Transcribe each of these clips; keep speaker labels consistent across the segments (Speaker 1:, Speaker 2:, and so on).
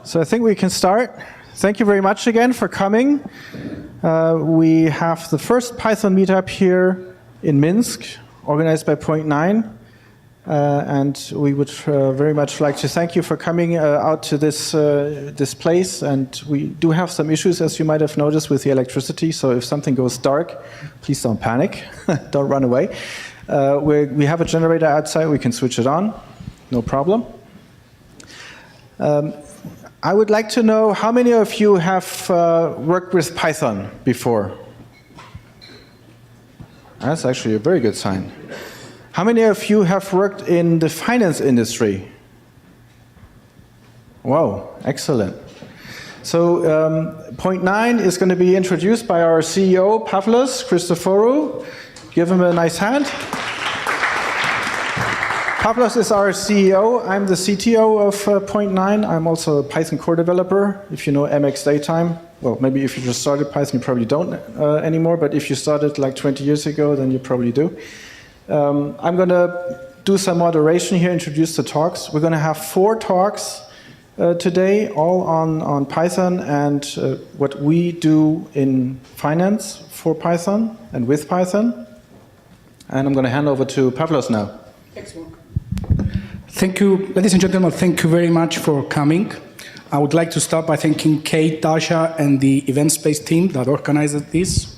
Speaker 1: So I think we can start. Thank you very much again for coming. We have the first Python meetup here in Minsk, organized by Point9. And we would very much like to thank you for coming out to this place. And we do have some issues, as you might have noticed, with the electricity. So if something goes dark, please don't panic. Don't run away. We have a generator outside. We can switch it on. No problem. I would like to know how many of you have worked with Python before? That's actually a very good sign. How many of you have worked in the finance industry? Wow, excellent. So Point9 is going to be introduced by our CEO, Pavlos Christoforou. Give him a nice hand. Pavlos is our CEO. I'm the CTO of Point9. I'm also a Python core developer. If you know MX Daytime, well, maybe if you just started Python, you probably don't anymore. But if you started like 20 years ago, then you probably do. I'm going to do some moderation here, introduce the talks. We're going to have 4 talks today, all on Python and what we do in finance for Python and with Python. And I'm going to hand over to Pavlos now.
Speaker 2: Thanks, Mark. Thank you, ladies and gentlemen, thank you very much for coming. I would like to start by thanking Kate, Dasha, and the event space team that organized this.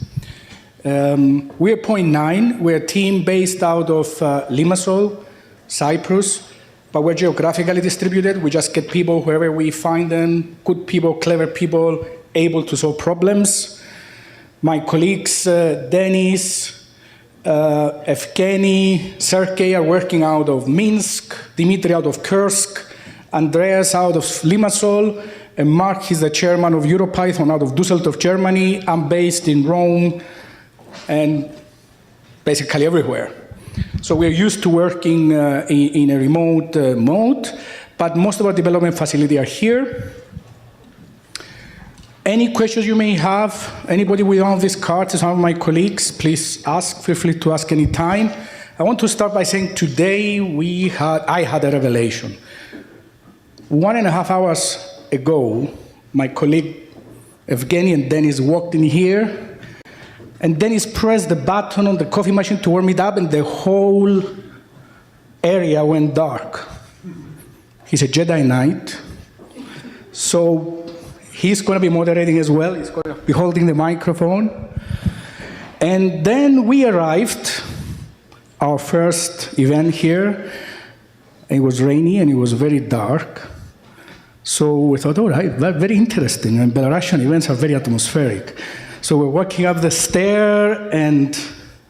Speaker 2: We're Point9. We're a team based out of Limassol, Cyprus, but we're geographically distributed. We just get people wherever we find them, good people, clever people, able to solve problems. My colleagues, Denis, Evgeniy, Sergey are working out of Minsk, Dimitri out of Kursk, Andreas out of Limassol, and Mark is the chairman of EuroPython out of Düsseldorf, Germany. I'm based in Rome and basically everywhere. So we're used to working in a remote mode, but most of our development facility are here. Any questions you may have, anybody with one of these cards, some of my colleagues, please ask, feel free to ask any time. I want to start by saying today I had a revelation. 1.5 hours ago, my colleague Evgeniy and Denis walked in here, and Denis pressed the button on the coffee machine to warm it up, and the whole area went dark. He's a Jedi Knight, so he's going to be moderating as well. He's going to be holding the microphone. And then we arrived, our first event here. It was rainy and it was very dark. So we thought, all right, that's very interesting. And Belarusian events are very atmospheric. So we're walking up the stair and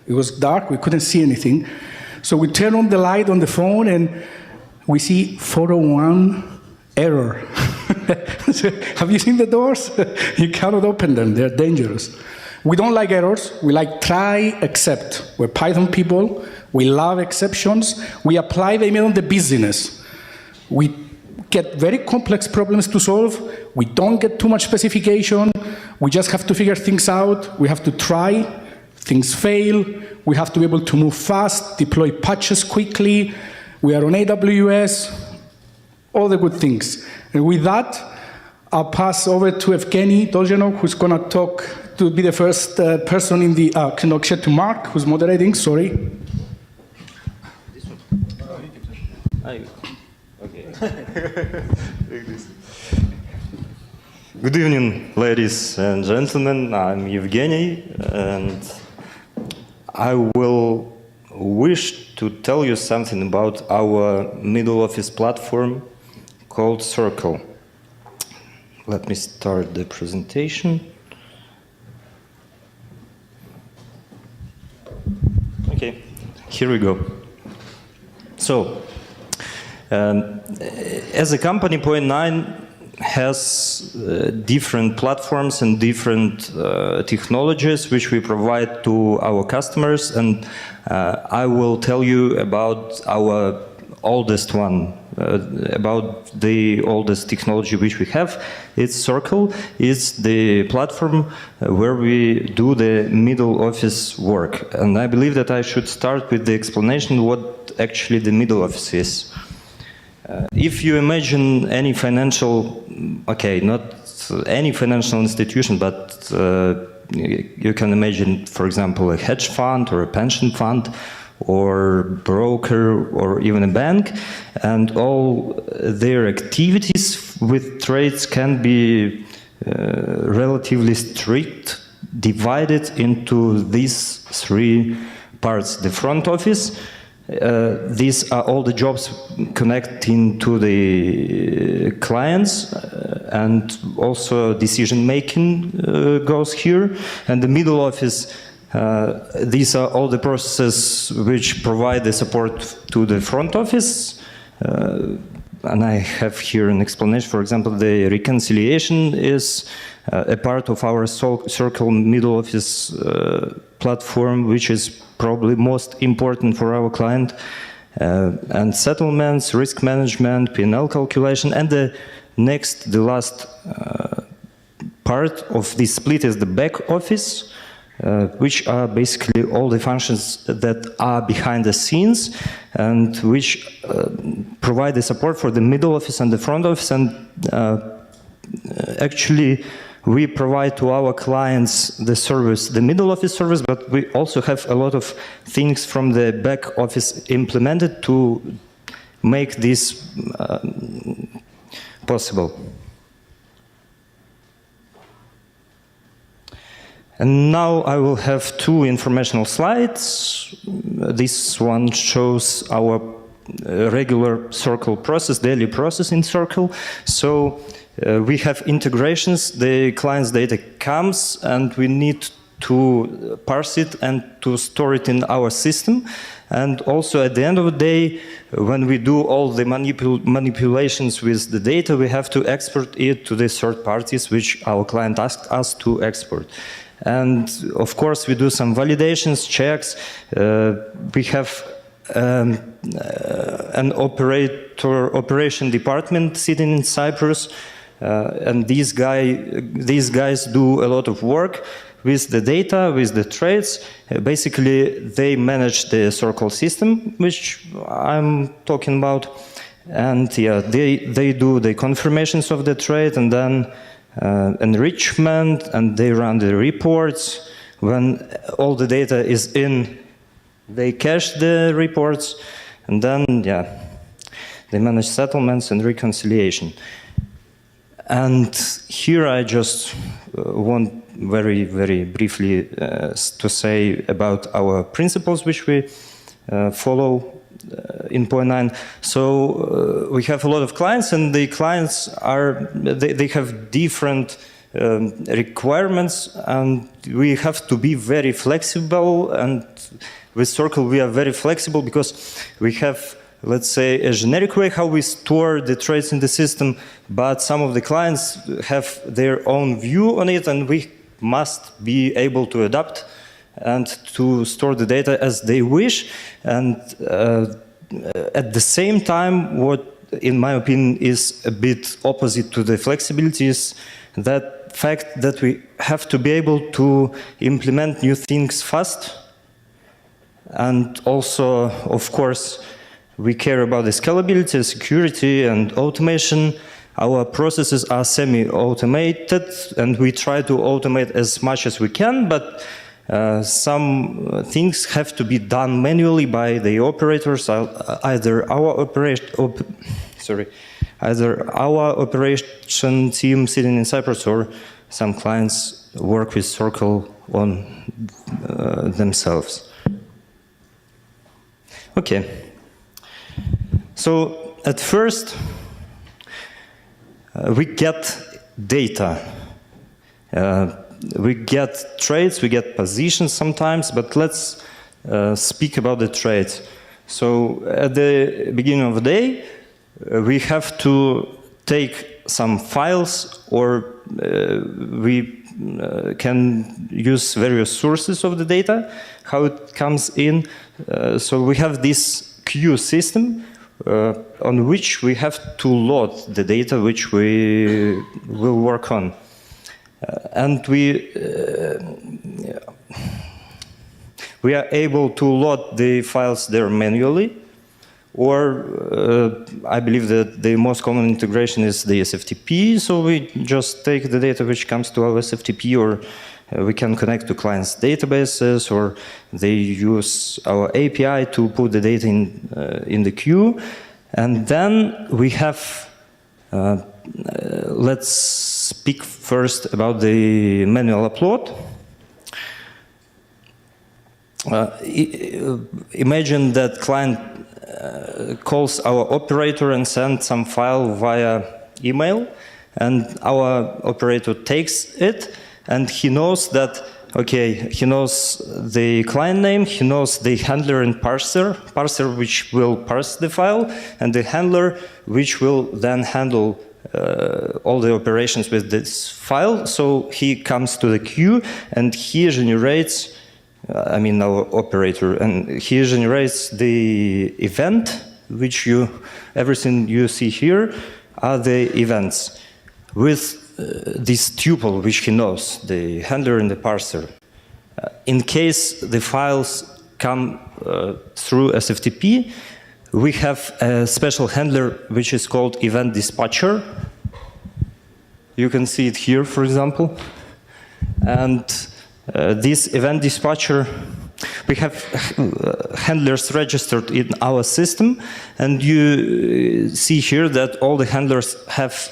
Speaker 2: it was dark. We couldn't see anything. So we turn on the light on the phone and we see 401 error. Have you seen the doors? You cannot open them. They're dangerous. We don't like errors. We like try, accept. We're Python people. We love exceptions. We apply them on the business. We get very complex problems to solve. We don't get too much specification. We just have to figure things out. We have to try. Things fail. We have to be able to move fast, deploy patches quickly. We are on AWS. All the good things. And with that, I'll pass over to Evgeniy Dolzhenok, who's going to talk, to be the first person in the keynote, to Mark, who's moderating, sorry.
Speaker 3: This one? Okay. Good evening, ladies and gentlemen. I'm Evgeniy, and I will wish to tell you something about our middle office platform called Circle. Let me start the presentation. Okay, here we go. So, as a company, Point9 has different platforms and different technologies which we provide to our customers, and I will tell you about our oldest one, about the oldest technology which we have. It's Circle. It's the platform where we do the middle office work. And I believe that I should start with the explanation what actually the middle office is. If you imagine any financial, okay, not any financial institution, but you can imagine, for example, a hedge fund or a pension fund or broker or even a bank, and all their activities with trades can be relatively strict, divided into these three parts. The front office, these are all the jobs connecting to the clients, and also decision making goes here. And the middle office, these are all the processes which provide the support to the front office. And I have here an explanation. For example, the reconciliation is a part of our Circle middle office platform, which is probably most important for our client. And settlements, risk management, P&L calculation, and the last part of this split is the back office, which are basically all the functions that are behind the scenes and which provide the support for the middle office and the front office. And actually, we provide to our clients the service, the middle office service, but we also have a lot of things from the back office implemented to make this possible. And now I will have two informational slides. This one shows our regular Circle process, daily process in Circle. So we have integrations, the client's data comes and we need to parse it and to store it in our system. And also at the end of the day, when we do all the manipulations with the data, we have to export it to the third parties which our client asked us to export. And of course we do some validations, checks. We have an operation department sitting in Cyprus. And these guys do a lot of work with the data, with the trades. Basically, they manage the Circle system, which I'm talking about. And yeah, they do the confirmations of the trade and then enrichment, and they run the reports. When all the data is in, they cache the reports, and then, yeah, they manage settlements and reconciliation. And here I just want very, very briefly to say about our principles which we follow in point 9. So we have a lot of clients, and the clients are, they have different requirements, and we have to be very flexible. And with Circle we are very flexible because we have, let's say, a generic way how we store the trades in the system, but some of the clients have their own view on it, and we must be able to adapt and to store the data as they wish. And at the same time, what in my opinion is a bit opposite to the flexibility is that fact that we have to be able to implement new things fast. And also, of course, we care about the scalability, security, and automation. Our processes are semi-automated, and we try to automate as much as we can, but some things have to be done manually by the operators, either our operation team sitting in Cyprus, or some clients work with Circle on themselves. Okay. So at first, we get data. We get trades, we get positions sometimes, but let's speak about the trades. So at the beginning of the day, we have to take some files, or we can use various sources of the data, how it comes in. So we have this queue system on which we have to load the data which we will work on. And we are able to load the files there manually, Or I believe that the most common integration is the SFTP, so we just take the data which comes to our SFTP, or we can connect to clients' databases, or they use our API to put the data in the queue. And then we have, let's speak first about the manual upload. Imagine that client calls our operator and sends some file via email, and our operator takes it, and he knows that, okay, he knows the client name, he knows the handler and parser which will parse the file, and the handler which will then handle all the operations with this file. So he comes to the queue and he generates, our operator, and he generates the event, which everything you see here are the events with this tuple which he knows, the handler and the parser. In case the files come through SFTP, we have a special handler which is called event dispatcher. You can see it here, for example. And this event dispatcher, we have handlers registered in our system, and you see here that all the handlers have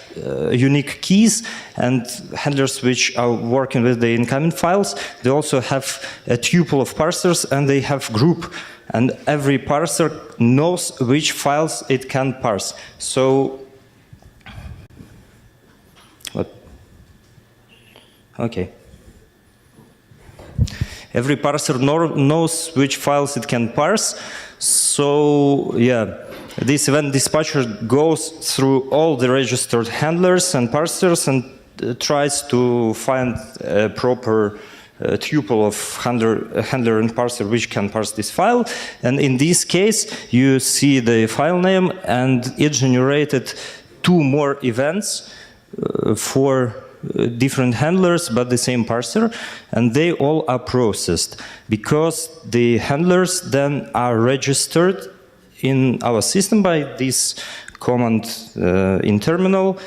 Speaker 3: unique keys, and handlers which are working with the incoming files, they also have a tuple of parsers, and they have group, and every parser knows which files it can parse. So, okay. Every parser knows which files it can parse. So, yeah, this event dispatcher goes through all the registered handlers and parsers and tries to find a proper tuple of handler and parser which can parse this file. And in this case, you see the file name, and it generated 2 more events for different handlers, but the same parser, and they all are processed because the handlers then are registered in our system by this command in terminal.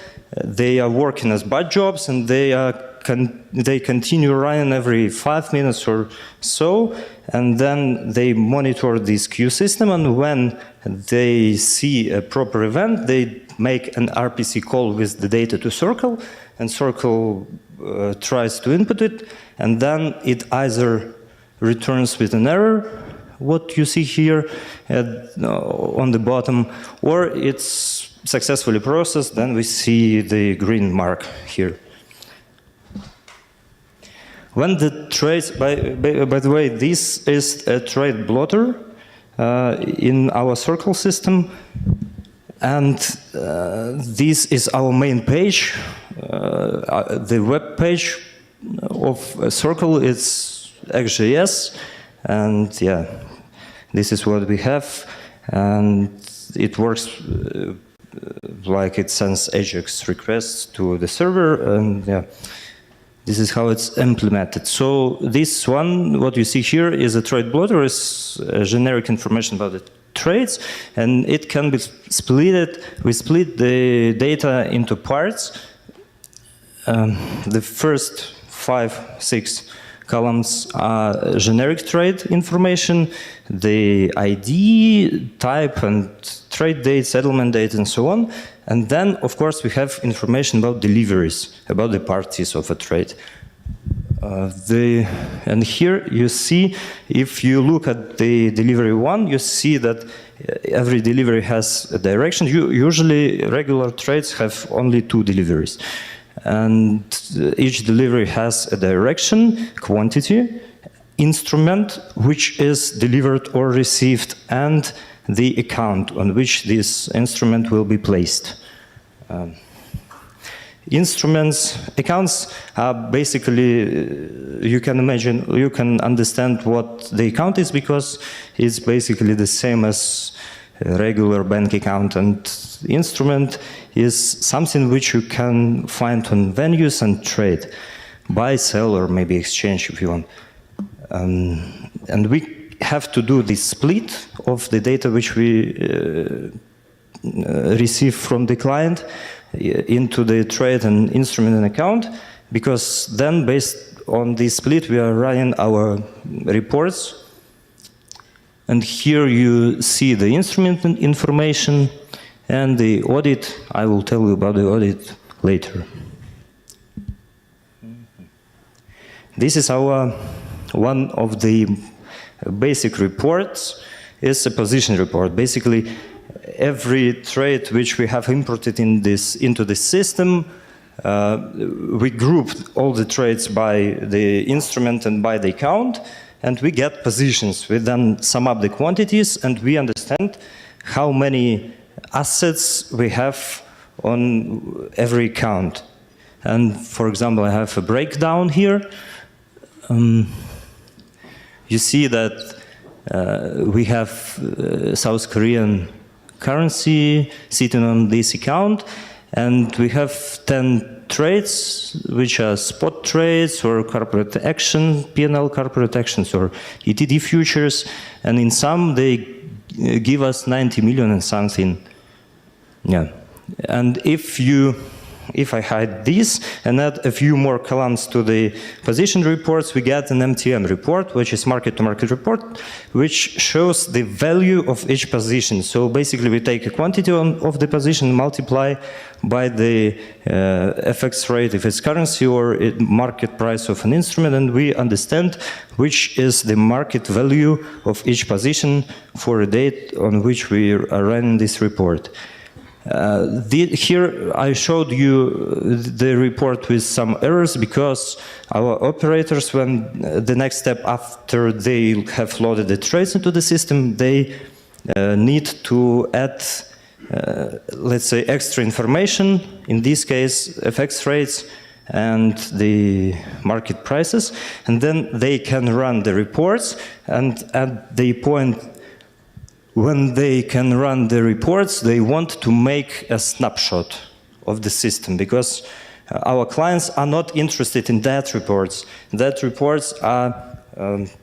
Speaker 3: They are working as batch jobs, and they continue running every 5 minutes or so, and then they monitor this queue system, and when they see a proper event, they make an RPC call with the data to Circle, and Circle tries to input it, and then it either returns with an error, what you see here on the bottom, or it's successfully processed, then we see the green mark here. When the trades, by the way, this is a trade blotter in our Circle system, and this is our main page. The web page of Circle is XJS, and yeah, this is what we have, and it works like it sends AJAX requests to the server, and yeah, this is how it's implemented. So this one, what you see here, is a trade blotter, is generic information about the trades, and it can be split. We split the data into parts. The first 5-6 columns are generic trade information, the ID, type, and trade date, settlement date, and so on. And then, of course, we have information about deliveries, about the parties of a trade. And here you see, if you look at the delivery 1, you see that every delivery has a direction. Usually, regular trades have only 2 deliveries. And each delivery has a direction, quantity, instrument which is delivered or received, and the account on which this instrument will be placed. Accounts are basically, you can imagine, you can understand what the account is, because it's basically the same as a regular bank account, and instrument is something which you can find on venues and trade, buy, sell, or maybe exchange if you want. And we have to do this split of the data which we receive from the client into the trade and instrument and account, because then based on this split we are running our reports. And here you see the instrument information and the audit. I will tell you about the audit later. This is our one of the basic reports. Is a position report. Basically, every trade which we have imported into this system, we grouped all the trades by the instrument and by the account, and we get positions. We then sum up the quantities, and we understand how many assets we have on every account. And for example, I have a breakdown here. You see that we have South Korean currency sitting on this account, and we have 10 trades, which are spot trades or corporate action, P&L corporate actions or ETD futures, and in some they give us 90 million and something. Yeah, and if I hide this and add a few more columns to the position reports, we get an MTM report, which is market-to-market report, which shows the value of each position. So basically we take a quantity of the position, multiply by the FX rate, if it's currency or market price of an instrument, and we understand which is the market value of each position for a date on which we are running this report. Here I showed you the report with some errors because our operators, when the next step after they have loaded the trades into the system, they need to add, let's say, extra information, in this case FX rates and the market prices, and then they can run the reports, and at the point when they can run the reports, they want to make a snapshot of the system, because our clients are not interested in that reports. That reports are,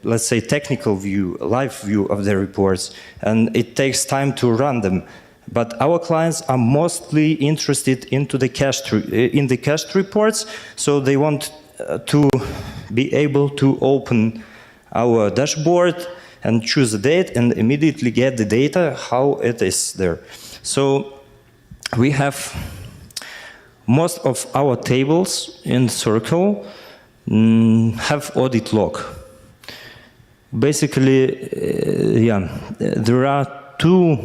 Speaker 3: let's say, technical view, live view of the reports, and it takes time to run them. But our clients are mostly interested into the in the cached reports, so they want to be able to open our dashboard and choose a date and immediately get the data, how it is there. So we have most of our tables in Circle have audit log. Basically, there are two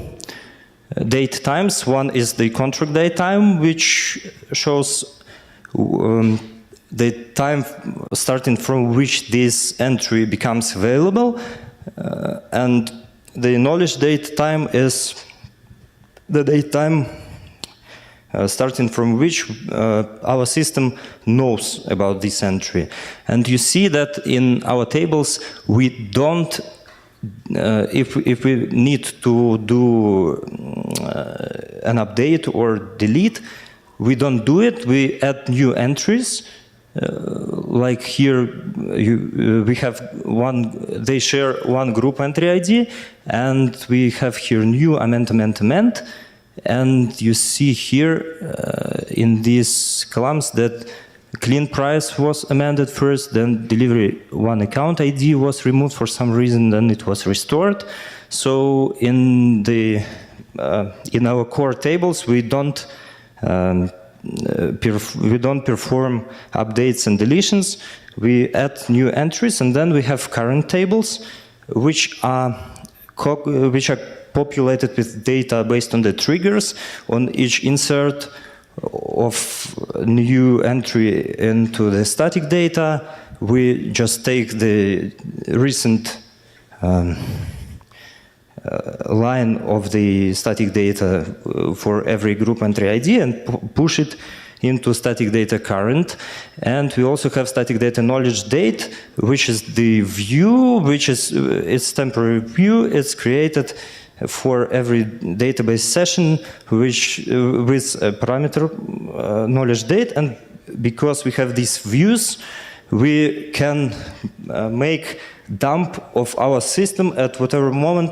Speaker 3: date times. One is the contract date time, which shows the time starting from which this entry becomes available. And the knowledge date time is the date time starting from which our system knows about this entry. And you see that in our tables, we don't, if we need to do an update or delete, we don't do it. We add new entries. Like here, we have they share one group entry ID, and we have here new amend. And you see here in these columns that clean price was amended first, then delivery one account ID was removed for some reason, then it was restored. So in our core tables, we don't perform updates and deletions. We add new entries, and then we have current tables, which are populated with data based on the triggers. On each insert of new entry into the static data, we just take the recent line of the static data for every group entry ID and push it into static data current. And we also have static data knowledge date, which is the view, which is its temporary view. It's created for every database session which with a parameter knowledge date. And because we have these views, we can make dump of our system at whatever moment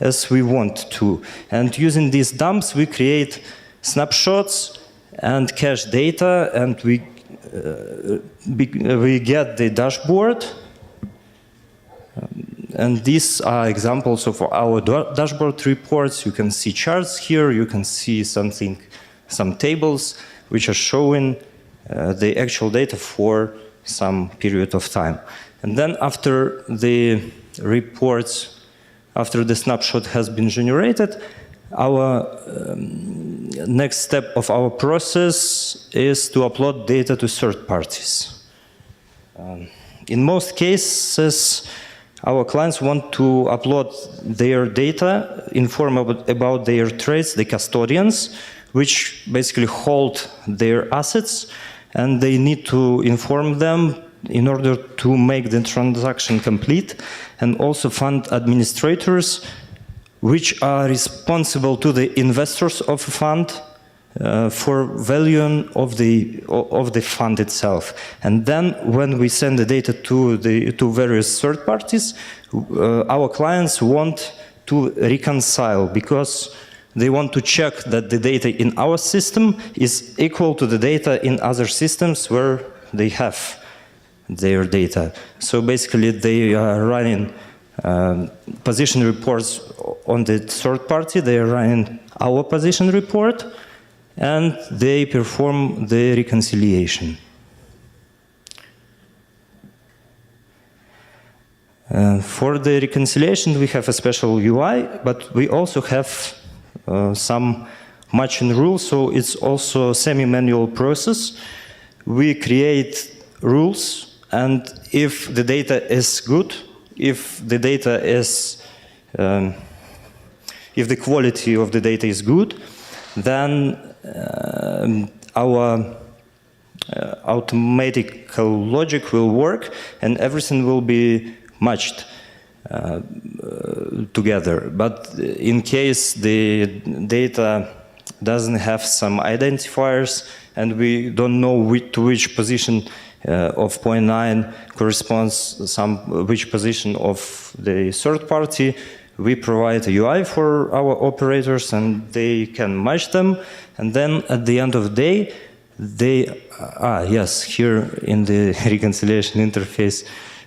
Speaker 3: as we want to. And using these dumps, we create snapshots and cache data, and we get the dashboard. And these are examples of our dashboard reports. You can see charts here. You can see some tables which are showing the actual data for some period of time. And then after the reports, after the snapshot has been generated, our next step of our process is to upload data to third parties. In most cases, our clients want to upload their data, inform about their trades, the custodians, which basically hold their assets, and they need to inform them in order to make the transaction complete, and also fund administrators, which are responsible to the investors of a fund for valuing of the fund itself. And then when we send the data to various third parties, our clients want to reconcile, because they want to check that the data in our system is equal to the data in other systems where they have their data. So basically they are running position reports on the third party, they are running our position report, and they perform the reconciliation. For the reconciliation, we have a special UI, but we also have some matching rules, so it's also a semi-manual process. We create rules, and if the data is good, if the data is, if the quality of the data is good, then our automatic logic will work, and everything will be matched together. But in case the data doesn't have some identifiers, and we don't know to which position of 0.9 corresponds which position of the third party, we provide a UI for our operators, and they can match them. And then at the end of the day, yes, here in the reconciliation interface,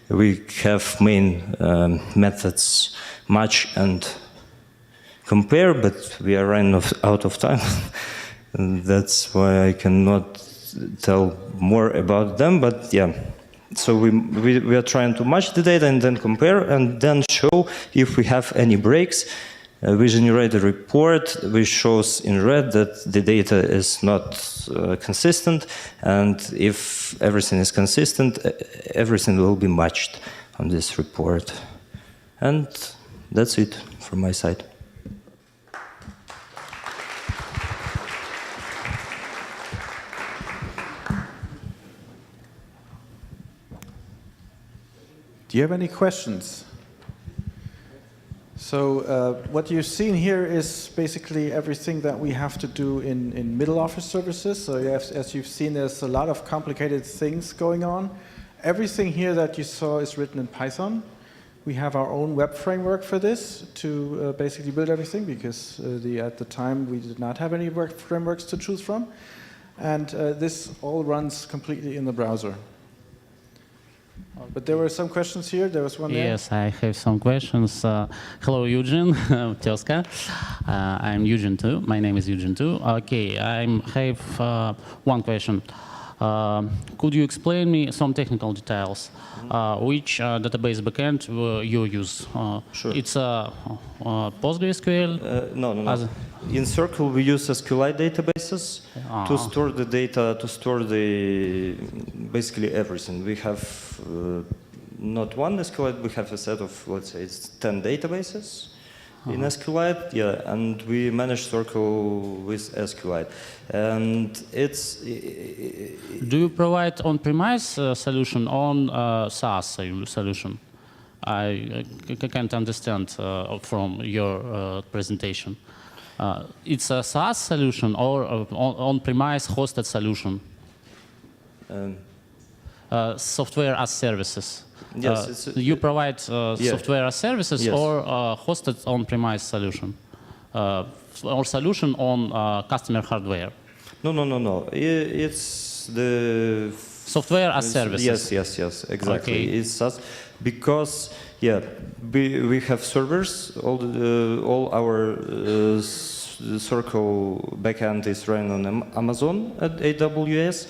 Speaker 3: we have main methods match and compare, but we are running out of time. And that's why I cannot tell more about them, but yeah. So we are trying to match the data and then compare and then show if we have any breaks. We generate a report which shows in red that the data is not consistent, and if everything is consistent, everything will be matched on this report. And that's it from my side.
Speaker 1: Do you have any questions? So what you've seen here is basically everything that we have to do in middle office services. So as you've seen, there's a lot of complicated things going on. Everything here that you saw is written in Python. We have our own web framework for this to basically build everything, because at the time we did not have any web frameworks to choose from. And this all runs completely in the browser. But there were some questions here. There was one there.
Speaker 4: Yes, I have some questions. Hello, Eugene, Tezka. I'm Eugene too. My name is Eugene too. Okay, I have one question. Could you explain me some technical details? Which database backend you use?
Speaker 3: Sure.
Speaker 4: It's PostgreSQL?
Speaker 3: No. In Circle, we use SQLite databases to store the data, to store basically everything. We have not one SQLite, we have a set of, let's say, it's 10 databases in SQLite, yeah, and we manage Circle with SQLite. And it's...
Speaker 4: Do you provide on-premise solution on SaaS solution? I can't understand from your presentation. It's a SaaS solution or on-premise hosted solution? Software as services.
Speaker 3: Yes,
Speaker 4: you provide software as services
Speaker 3: Yes.
Speaker 4: or hosted on-premise solution, or solution on customer hardware.
Speaker 3: No. It's the
Speaker 4: Software as services.
Speaker 3: Yes, exactly.
Speaker 4: Okay.
Speaker 3: It's us because we have servers. All our Circle backend is running on Amazon at AWS,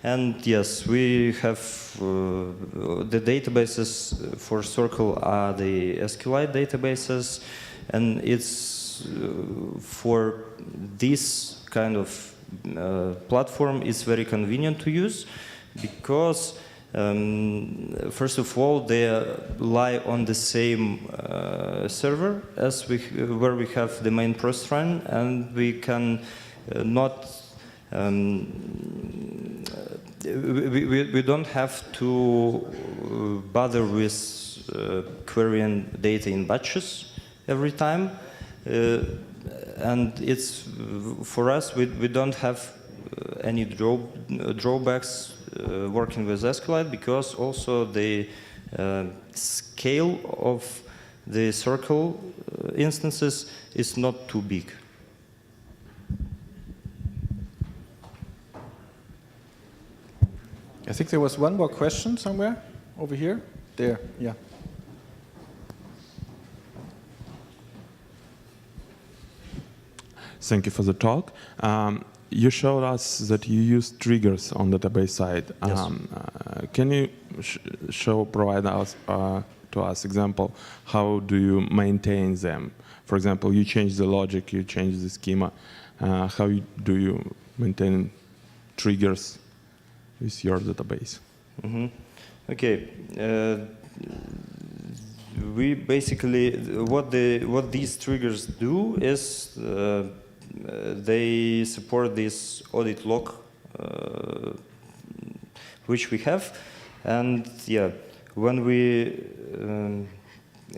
Speaker 3: and yes, we have the databases for Circle are the SQLite databases, and it's for this kind of platform is very convenient to use because first of all they lie on the same server as where we have the main process run, and we can not we don't have to bother with querying data in batches every time. And it's for us, we don't have any drawbacks working with SQLite because also the scale of the Circle instances is not too big.
Speaker 1: I think there was one more question somewhere over here. There, yeah.
Speaker 5: Thank you for the talk. You showed us that you use triggers on the database side.
Speaker 3: Yes.
Speaker 5: Can you provide us to us example? How do you maintain them? For example, you change the logic, you change the schema. How do you maintain triggers with your database?
Speaker 3: Mm-hmm. Okay. We basically what these triggers do is they support this audit log which we have, and when we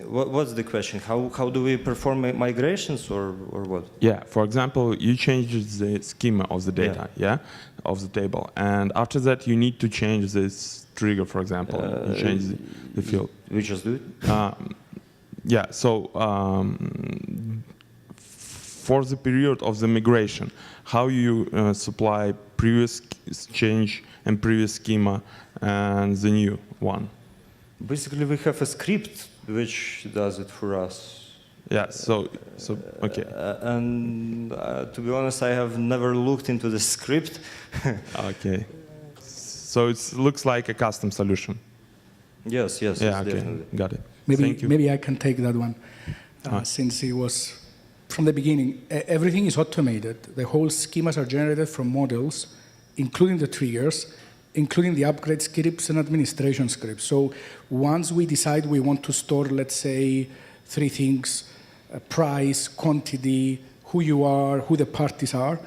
Speaker 3: what's the question? How do we perform migrations or what?
Speaker 5: Yeah, for example, you change the schema of the data, of the table, and after that you need to change this trigger, for example, you change the field.
Speaker 3: We just do it?
Speaker 5: So for the period of the migration, how you supply previous change and previous schema and the new one?
Speaker 3: Basically, we have a script which does it for us.
Speaker 5: Yeah, so okay.
Speaker 3: And to be honest, I have never looked into the script.
Speaker 5: Okay. So it looks like a custom solution.
Speaker 3: Yes,
Speaker 5: Yeah, okay,
Speaker 3: definitely.
Speaker 5: got it.
Speaker 2: Maybe I can take that one, since it was from the beginning. Everything is automated. The whole schemas are generated from models, including the triggers, including the upgrade scripts and administration scripts. So once we decide we want to store, let's say, 3 things: price, quantity, who you are, who the parties are,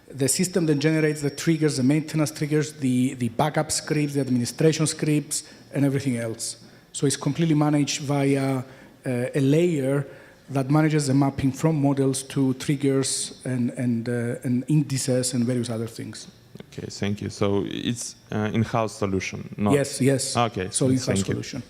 Speaker 2: the system then generates the triggers, the maintenance triggers, the backup scripts, the administration scripts, and everything else. So it's completely managed via a layer that manages the mapping from models to triggers and indices and various other things.
Speaker 5: Okay, thank you. So it's in-house solution, not...
Speaker 2: Yes.
Speaker 5: Okay,
Speaker 2: So in-house
Speaker 5: thank you.
Speaker 2: solution.